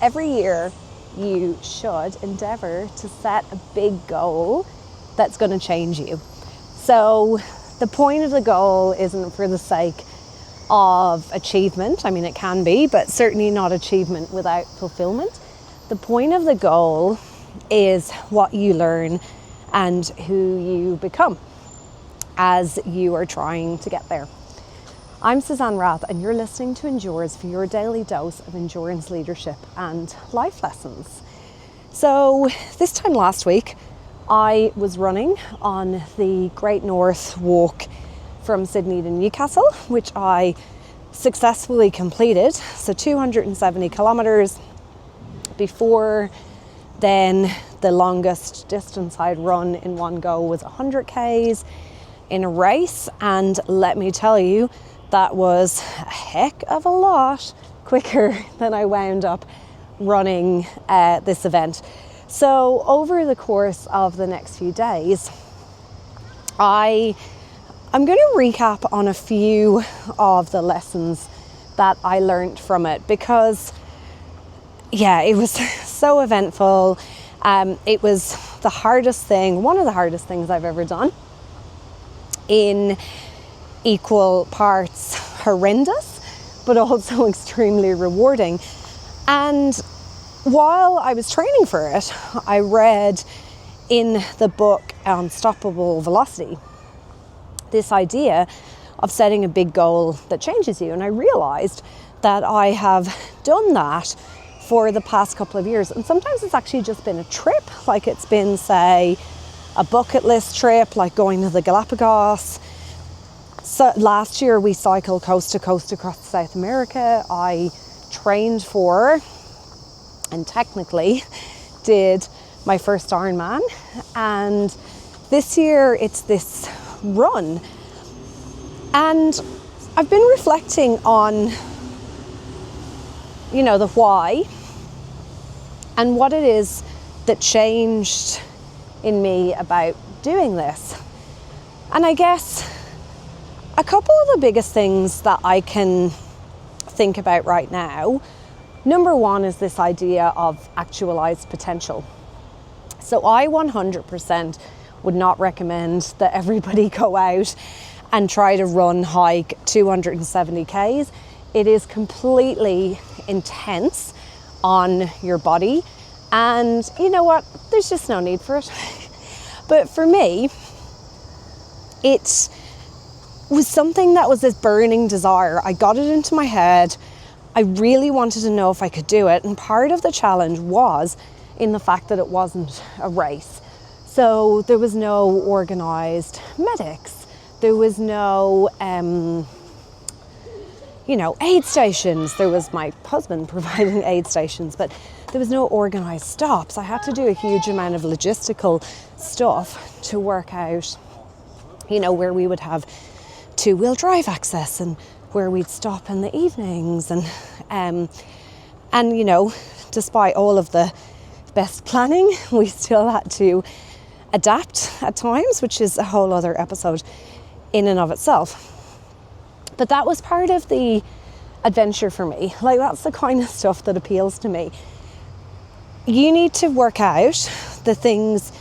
every year you should endeavour to set a big goal that's going to change you. So the point of the goal isn't for the sake of achievement. I mean, it can be, but certainly not achievement without fulfillment. The point of the goal is what you learn and who you become as you are trying to get there. I'm Suzanne Rath, and you're listening to Endures for your daily dose of endurance, leadership and life lessons. So this time last week, I was running on the Great North Walk from Sydney to Newcastle, which I successfully completed. So 270 kilometres. Before then, the longest distance I'd run in one go was 100 Ks in a race. And let me tell you, that was a heck of a lot quicker than I wound up running this event. So over the course of the next few days, I'm going to recap on a few of the lessons that I learned from it, because it was so eventful. It was one of the hardest things I've ever done, in equal parts horrendous, but also extremely rewarding. And while I was training for it, I read in the book Unstoppable Velocity this idea of setting a big goal that changes you. And I realized that I have done that for the past couple of years. And sometimes it's actually just been a trip, like it's been, say, a bucket list trip, like going to the Galapagos. So last year we cycled coast to coast across South America. I trained for and technically did my first Ironman. And this year it's this run. And I've been reflecting on, the why and what it is that changed in me about doing this. And I guess a couple of the biggest things that I can think about right now, number one is this idea of actualized potential. So I 100% would not recommend that everybody go out and try to run, hike 270 Ks. It is completely intense on your body. And you know what? There's just no need for it. But for me, it was something that was this burning desire. I got it into my head. I really wanted to know if I could do it. And part of the challenge was in the fact that it wasn't a race. So there was no organised medics. There was no, aid stations. There was my husband providing aid stations, but there was no organised stops. I had to do a huge amount of logistical stuff to work out, where we would have two-wheel drive access and where we'd stop in the evenings. And despite all of the best planning, we still had to adapt at times, which is a whole other episode in and of itself. But that was part of the adventure for me. Like, that's the kind of stuff that appeals to me. You need to work out the things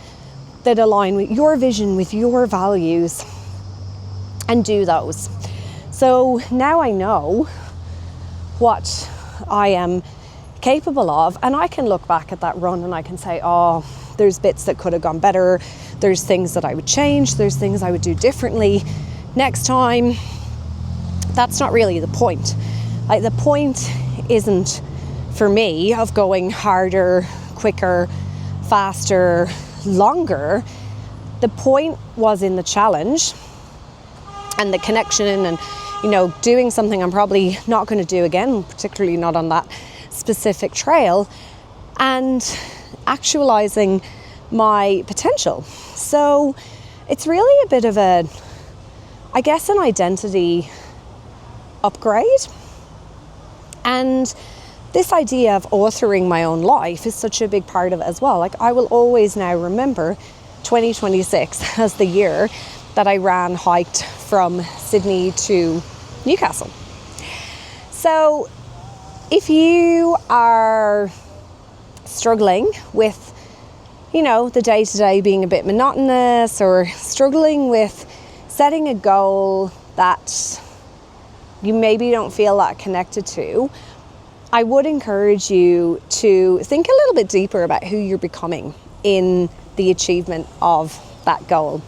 that align with your vision, with your values, and do those. So now I know what I am capable of, and I can look back at that run and I can say, there's bits that could have gone better. There's things that I would change. There's things I would do differently next time. That's not really the point. Like, the point isn't for me of going harder, quicker, faster, longer. The point was in the challenge and the connection and, doing something I'm probably not going to do again, particularly not on that specific trail, and actualizing my potential. So it's really a bit of an identity upgrade. And this idea of authoring my own life is such a big part of it as well. Like, I will always now remember 2026 as the year that I hiked from Sydney to Newcastle. So if you are struggling with, the day-to-day being a bit monotonous, or struggling with setting a goal that you maybe don't feel that connected to, I would encourage you to think a little bit deeper about who you're becoming in the achievement of that goal.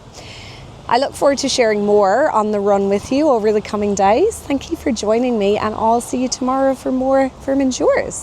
I look forward to sharing more on the run with you over the coming days. Thank you for joining me, and I'll see you tomorrow for more Firm Endures.